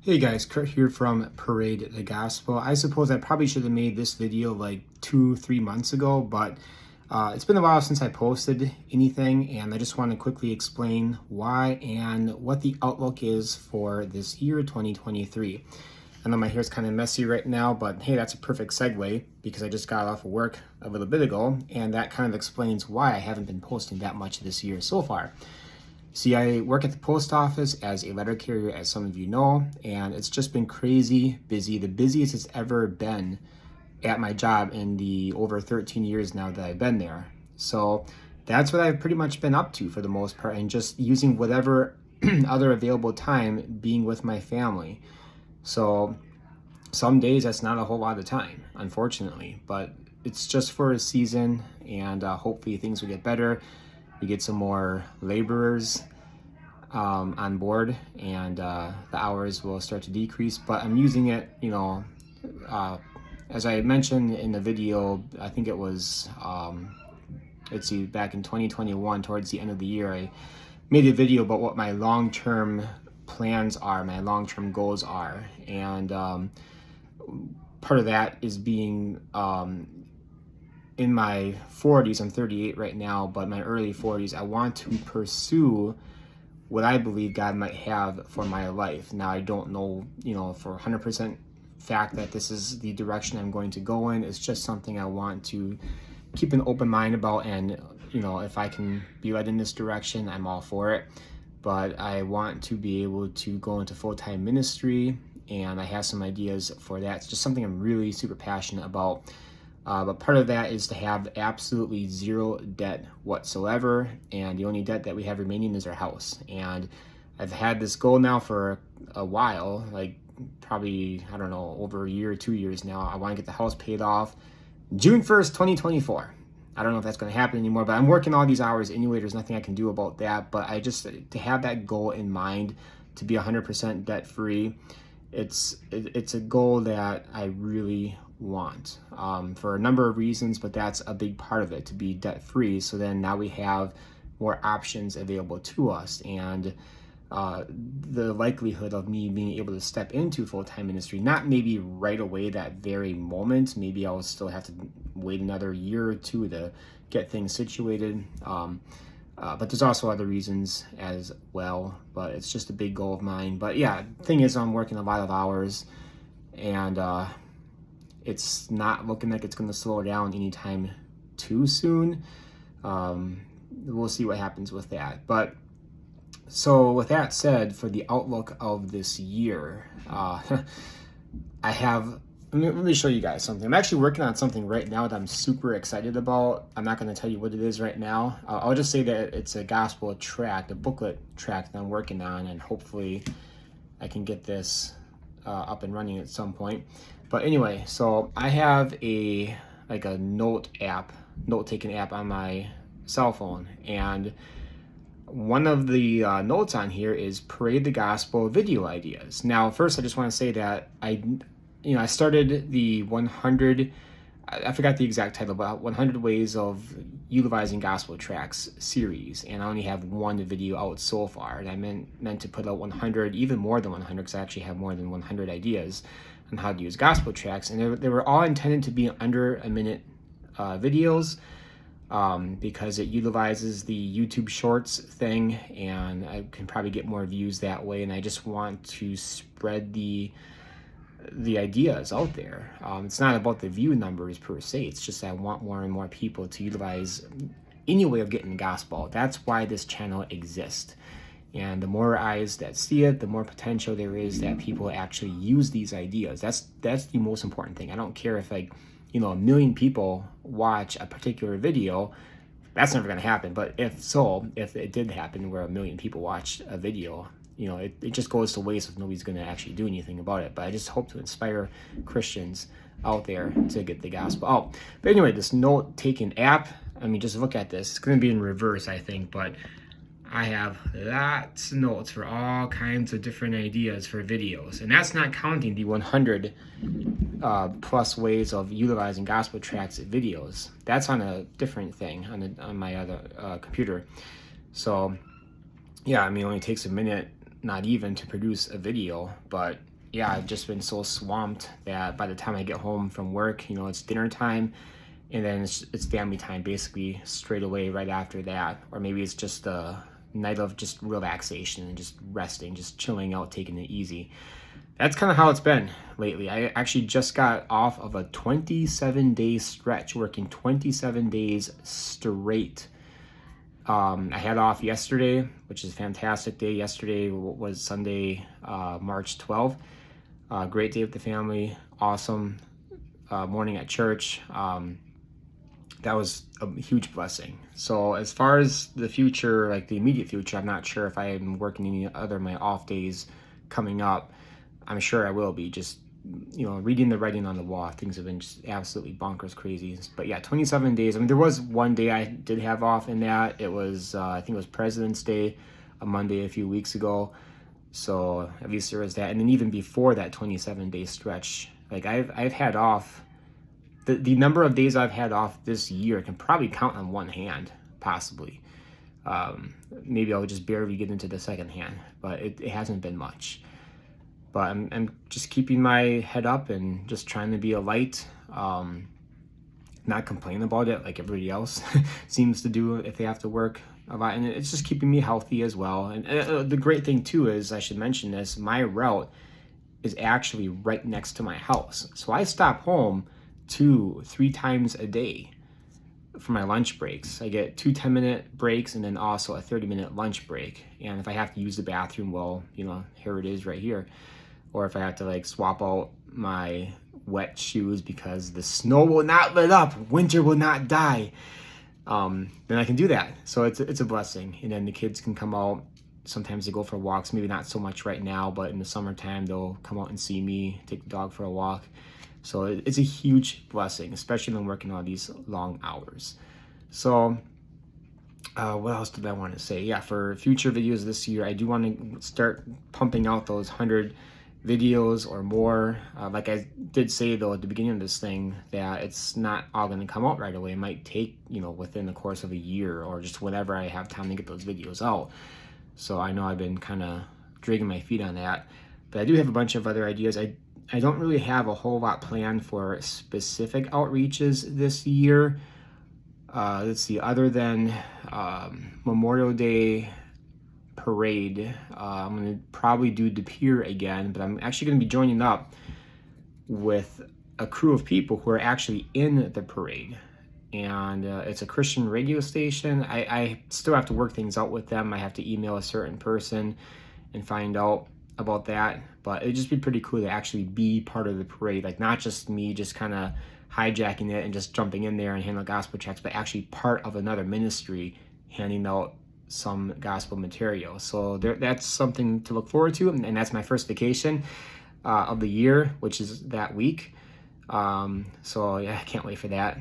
Hey guys, Kurt here from Parade the Gospel. I suppose I probably should have made this video like 2-3 months ago, but it's been a while since I posted anything, and I just want to quickly explain why and what the outlook is for this year, 2023. I know my hair's kind of messy right now, but hey, that's a perfect segue because I just got off of work a little bit ago, and that kind of explains why I haven't been posting that much this year so far. See, I work at the post office as a letter carrier, as some of you know, and it's just been crazy busy, the busiest it's ever been at my job in the over 13 years now that I've been there. So that's what I've pretty much been up to for the most part, and just using whatever other available time being with my family. So some days that's not a whole lot of time, unfortunately, but it's just for a season, and hopefully things will get better. We get some more laborers on board, and the hours will start to decrease. But I'm using it, as I mentioned in the video, I think it was, let's see, back in 2021, towards the end of the year, I made a video about what my long-term plans are, my long-term goals are. And part of that is being in my 40s, I'm 38 right now, but my early 40s, I want to pursue what I believe God might have for my life. Now, I don't know, for 100% fact that this is the direction I'm going to go in. It's just something I want to keep an open mind about, and, if I can be led in this direction, I'm all for it. But I want to be able to go into full-time ministry, and I have some ideas for that. It's just something I'm really super passionate about. But part of that is to have absolutely zero debt whatsoever, and the only debt that we have remaining is our house. And I've had this goal now for a while, like probably, I don't know, over a year or 2 years now. I want to get the house paid off June 1st, 2024. I don't know if that's going to happen anymore, but I'm working all these hours anyway. There's nothing I can do about that. But to have that goal in mind, to be 100% debt free, it's a goal that I really want, for a number of reasons, but that's a big part of it, to be debt free. So then now we have more options available to us, and the likelihood of me being able to step into full-time ministry, not maybe right away that very moment, maybe I'll still have to wait another year or two to get things situated, but there's also other reasons as well, but it's just a big goal of mine. But yeah, thing is, I'm working a lot of hours, and it's not looking like it's going to slow down anytime too soon. We'll see what happens with that. But so with that said, for the outlook of this year, let me show you guys something. I'm actually working on something right now that I'm super excited about. I'm not going to tell you what it is right now. I'll just say that it's a gospel tract, a booklet tract that I'm working on, and hopefully I can get this up and running at some point. But anyway, so I have a note-taking app on my cell phone, and one of the notes on here is Parade the Gospel video ideas. Now, first, I just want to say that I started the 100, I forgot the exact title, but 100 Ways of Utilizing Gospel Tracts series, and I only have one video out so far, and I meant to put out 100, even more than 100, because I actually have more than 100 ideas on how to use gospel tracts, and they were all intended to be under a minute videos, because it utilizes the YouTube Shorts thing, and I can probably get more views that way, and I just want to spread the ideas out there. It's not about the view numbers per se, it's just I want more and more people to utilize any way of getting the gospel. That's why this channel exists. And the more eyes that see it, the more potential there is that people actually use these ideas. That's the most important thing. I don't care if a million people watch a particular video. That's never going to happen. But if it did happen where 1 million people watched a video, it just goes to waste if nobody's going to actually do anything about it. But I just hope to inspire Christians out there to get the gospel out. But anyway, this note-taking app, just look at this. It's going to be in reverse, I think, but I have lots of notes for all kinds of different ideas for videos. And that's not counting the 100 plus ways of utilizing gospel tracts videos. That's on a different thing on my other computer. So yeah, it only takes a minute not even to produce a video, but yeah, I've just been so swamped that by the time I get home from work, it's dinner time, and then it's family time basically straight away right after that. Or maybe it's just a night of just relaxation and just resting, just chilling out, taking it easy. That's kind of how it's been lately. I actually just got off of a 27-day stretch, working 27 days straight. I had off yesterday, which is a fantastic day. Yesterday was Sunday, March 12th. Great day with the family. Awesome morning at church. That was a huge blessing. So as far as the future, like the immediate future, I'm not sure if I am working any other of my off days coming up. I'm sure I will be. Just reading the writing on the wall, things have been just absolutely bonkers crazy. But yeah, 27 days. I mean, there was one day I did have off in that. It was, I think it was President's Day, a Monday a few weeks ago. So at least there was that. And then even before that 27-day stretch, like I've had off, the number of days I've had off this year can probably count on one hand, possibly. Maybe I'll just barely get into the second hand, but it hasn't been much. But I'm just keeping my head up and just trying to be a light, not complain about it like everybody else seems to do if they have to work a lot. And it's just keeping me healthy as well. And the great thing too is, I should mention this, my route is actually right next to my house. So I stop home 2-3 times a day for my lunch breaks. I get 2 10-minute breaks and then also a 30-minute lunch break. And if I have to use the bathroom, well, here it is right here. Or if I have to like swap out my wet shoes because the snow will not let up, winter will not die, then I can do that. So it's a blessing. And then the kids can come out. Sometimes they go for walks, maybe not so much right now, but in the summertime they'll come out and see me, take the dog for a walk. So it's a huge blessing, especially when working all these long hours. So what else did I want to say? Yeah, for future videos this year, I do want to start pumping out those 100 videos or more. Like I did say though at the beginning of this thing, that it's not all going to come out right away. It might take within the course of a year or just whenever I have time to get those videos out. So I know I've been kind of dragging my feet on that, but I do have a bunch of other ideas. I don't really have a whole lot planned for specific outreaches this year. Let's see, other than Memorial Day parade, I'm going to probably do De Pere again, but I'm actually going to be joining up with a crew of people who are actually in the parade. And it's a Christian radio station. I still have to work things out with them. I have to email a certain person and find out about that. But it'd just be pretty cool to actually be part of the parade. Like not just me just kind of hijacking it and just jumping in there and handling gospel tracks, but actually part of another ministry handing out some gospel material. So that's something to look forward to. And that's my first vacation of the year, which is that week. So yeah, I can't wait for that.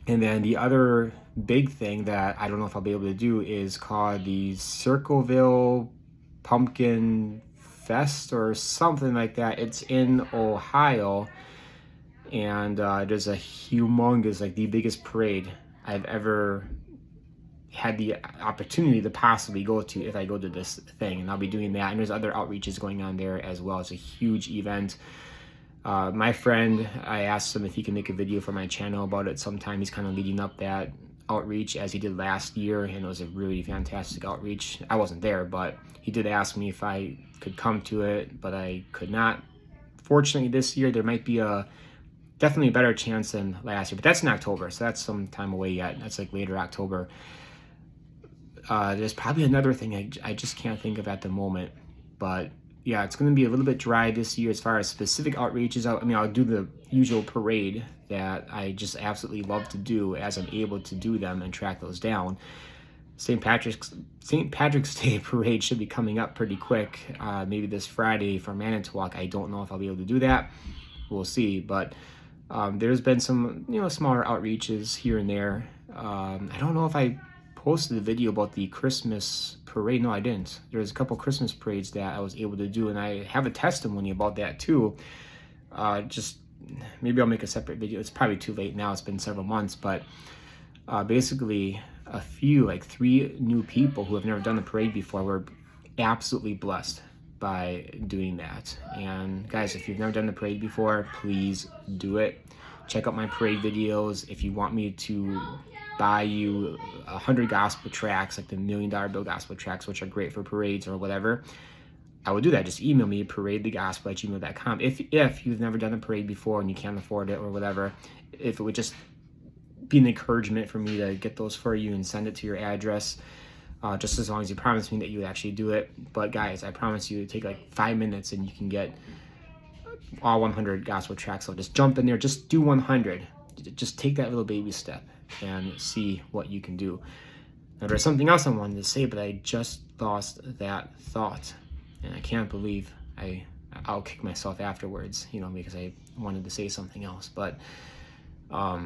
And then the other big thing that I don't know if I'll be able to do is called the Circleville Pumpkin Fest or something like that. It's in Ohio, and there's a humongous, like the biggest parade I've ever had the opportunity to possibly go to if I go to this thing, and I'll be doing that. And there's other outreaches going on there as well. It's a huge event. My friend, I asked him if he can make a video for my channel about it sometime. He's kind of leading up that outreach as he did last year, and it was a really fantastic outreach. I wasn't there, but he did ask me if I could come to it, but I could not. Fortunately, this year there might be definitely a better chance than last year, but that's in October, so that's some time away yet. That's like later October. There's probably another thing I just can't think of at the moment, but yeah, it's going to be a little bit dry this year as far as specific outreaches. I mean, I'll do the usual parade that I just absolutely love to do as I'm able to do them and track those down. St. Patrick's Day parade should be coming up pretty quick. Maybe this Friday for Manitowoc. I don't know if I'll be able to do that. We'll see. But there's been some smaller outreaches here and there. I don't know if I posted a video about the Christmas parade. No, I didn't. There's a couple Christmas parades that I was able to do, and I have a testimony about that too. Just maybe I'll make a separate video. It's probably too late now. It's been several months, but basically a few, like 3 new people who have never done the parade before were absolutely blessed by doing that. And guys, if you've never done the parade before, please do it. Check out my parade videos. If you want me to buy you 100 gospel tracts, like the $1 Million Bill gospel tracts, which are great for parades or whatever, I would do that. Just email me, paradethegospel@gmail.com. If you've never done a parade before and you can't afford it or whatever, if it would just be an encouragement for me to get those for you and send it to your address, just as long as you promise me that you would actually do it. But guys, I promise you, it take like 5 minutes and you can get all 100 gospel tracts. So just jump in there, just do 100. Just take that little baby step and see what you can do. Now, there's something else I wanted to say, but I just lost that thought. And I can't believe I'll kick myself afterwards, because I wanted to say something else. But I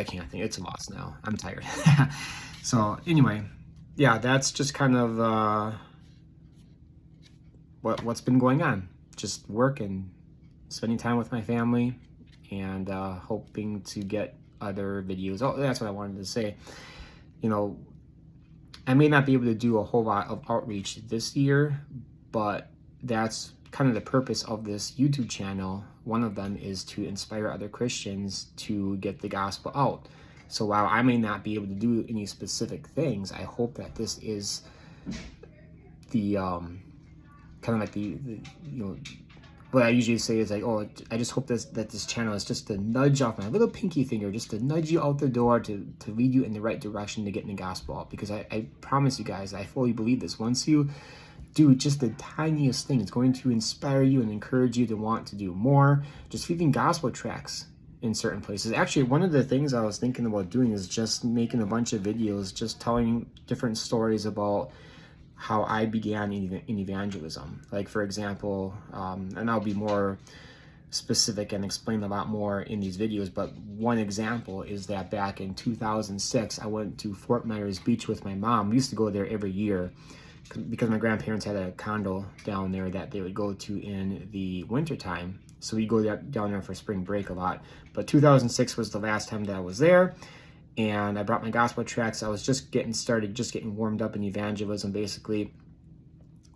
can't think. It's lost now. I'm tired. So anyway, yeah, that's just kind of what's been going on. Just work and spending time with my family, and hoping to get other videos. Oh, that's what I wanted to say. I may not be able to do a whole lot of outreach this year, but that's kind of the purpose of this YouTube channel. One of them is to inspire other Christians to get the gospel out. So while I may not be able to do any specific things, I hope that this is the kind of like the what I usually say is like, oh, I just hope that this channel is just a nudge off my little pinky finger, just to nudge you out the door, to lead you in the right direction to getting the gospel out. Because I promise you guys, I fully believe this. Once you do just the tiniest thing, it's going to inspire you and encourage you to want to do more. Just leaving gospel tracts in certain places. Actually, one of the things I was thinking about doing is just making a bunch of videos, just telling different stories about how I began in evangelism. Like, for example, and I'll be more specific and explain a lot more in these videos, but one example is that back in 2006, I went to Fort Myers Beach with my mom. We used to go there every year because my grandparents had a condo down there that they would go to in the wintertime. So we'd go down there for spring break a lot. But 2006 was the last time that I was there. And I brought my gospel tracts. I was just getting started, just getting warmed up in evangelism, basically.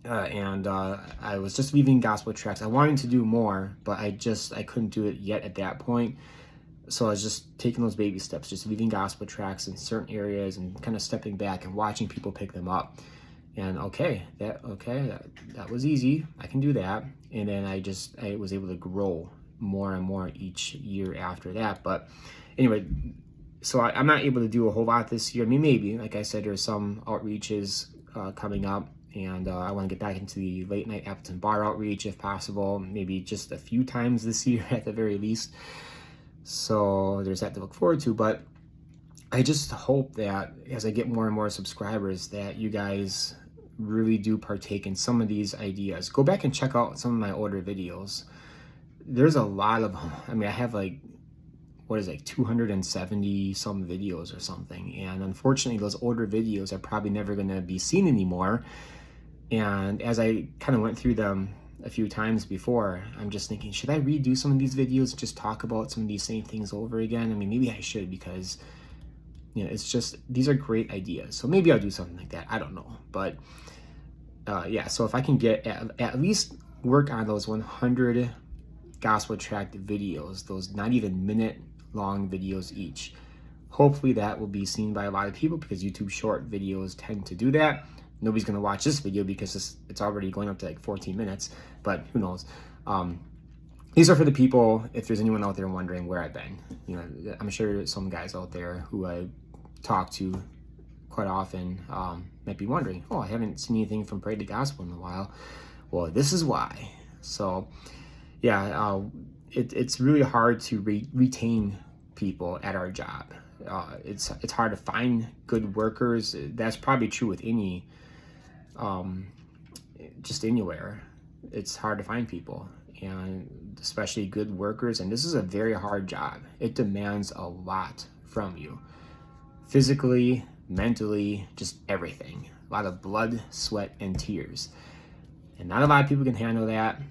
And I was just leaving gospel tracts. I wanted to do more, but I couldn't do it yet at that point. So I was just taking those baby steps, just leaving gospel tracts in certain areas and kind of stepping back and watching people pick them up. And that was easy. I can do that. And then I was able to grow more and more each year after that. But anyway, so I'm not able to do a whole lot this year. I mean, maybe, like I said, there's some outreaches coming up, and I want to get back into the late night Appleton bar outreach if possible, maybe just a few times this year at the very least. So there's that to look forward to. But I just hope that as I get more and more subscribers, that you guys really do partake in some of these ideas. Go back and check out some of my older videos. There's a lot of them. I mean, I have like 270 some videos or something. And unfortunately, those older videos are probably never going to be seen anymore. And as I kind of went through them a few times before, I'm just thinking, should I redo some of these videos, just talk about some of these same things over again? I mean, maybe I should, because it's just, these are great ideas. So maybe I'll do something like that. I don't know. But yeah, so if I can get at least work on those 100 gospel tract videos, those not even minute long videos each, hopefully that will be seen by a lot of people, because YouTube short videos tend to do that. Nobody's going to watch this video because it's already going up to like 14 minutes, but who knows. These are for the people, if there's anyone out there wondering where I've been. I'm sure there's some guys out there who I talk to quite often might be wondering, oh, I haven't seen anything from Parade the Gospel in a while. Well, this is why. So yeah, it's really hard to retain people at our job. It's hard to find good workers. That's probably true with any, just anywhere. It's hard to find people, and especially good workers. And this is a very hard job. It demands a lot from you, physically, mentally, just everything. A lot of blood, sweat, and tears. And not a lot of people can handle that.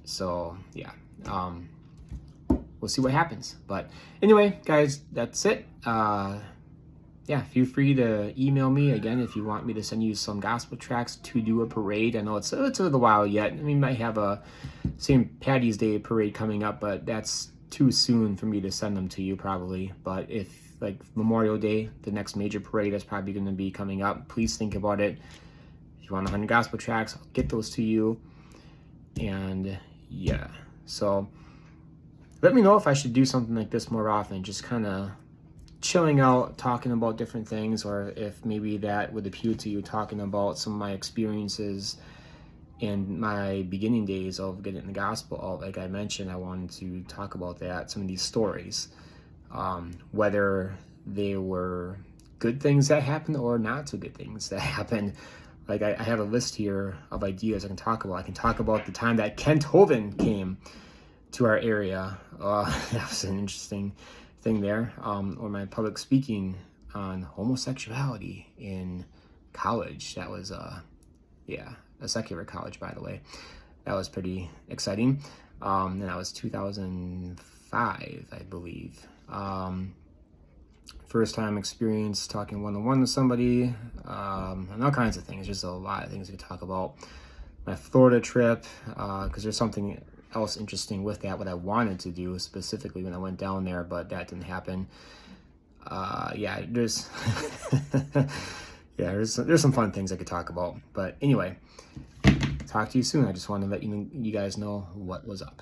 So yeah, we'll see what happens. But anyway, guys, that's it. yeah, feel free to email me again if you want me to send you some gospel tracts to do a parade. I know it's a little while yet. I mean, we might have a St. Patty's Day parade coming up, but that's too soon for me to send them to you probably. But if like Memorial Day, the next major parade is probably going to be coming up, please think about it. If you want 100 gospel tracts, I'll get those to you. And yeah, so let me know if I should do something like this more often, just kind of chilling out, talking about different things, or if maybe that would appeal to you, talking about some of my experiences in my beginning days of getting the gospel out. Like I mentioned, I wanted to talk about that, some of these stories, whether they were good things that happened or not so good things that happened. Like I have a list here of ideas I can talk about. I can talk about the time that Kent Hovind came to our area. That was an interesting thing there. Or my public speaking on homosexuality in college. That was a secular college, by the way. That was pretty exciting. And that was 2005, I believe. First time experience talking one-on-one with somebody, and all kinds of things. There's a lot of things we could talk about. My Florida trip, because there's something else interesting with that, what I wanted to do specifically when I went down there, but that didn't happen. There's there's some fun things I could talk about. But anyway, talk to you soon. I just wanted to let you guys know what was up.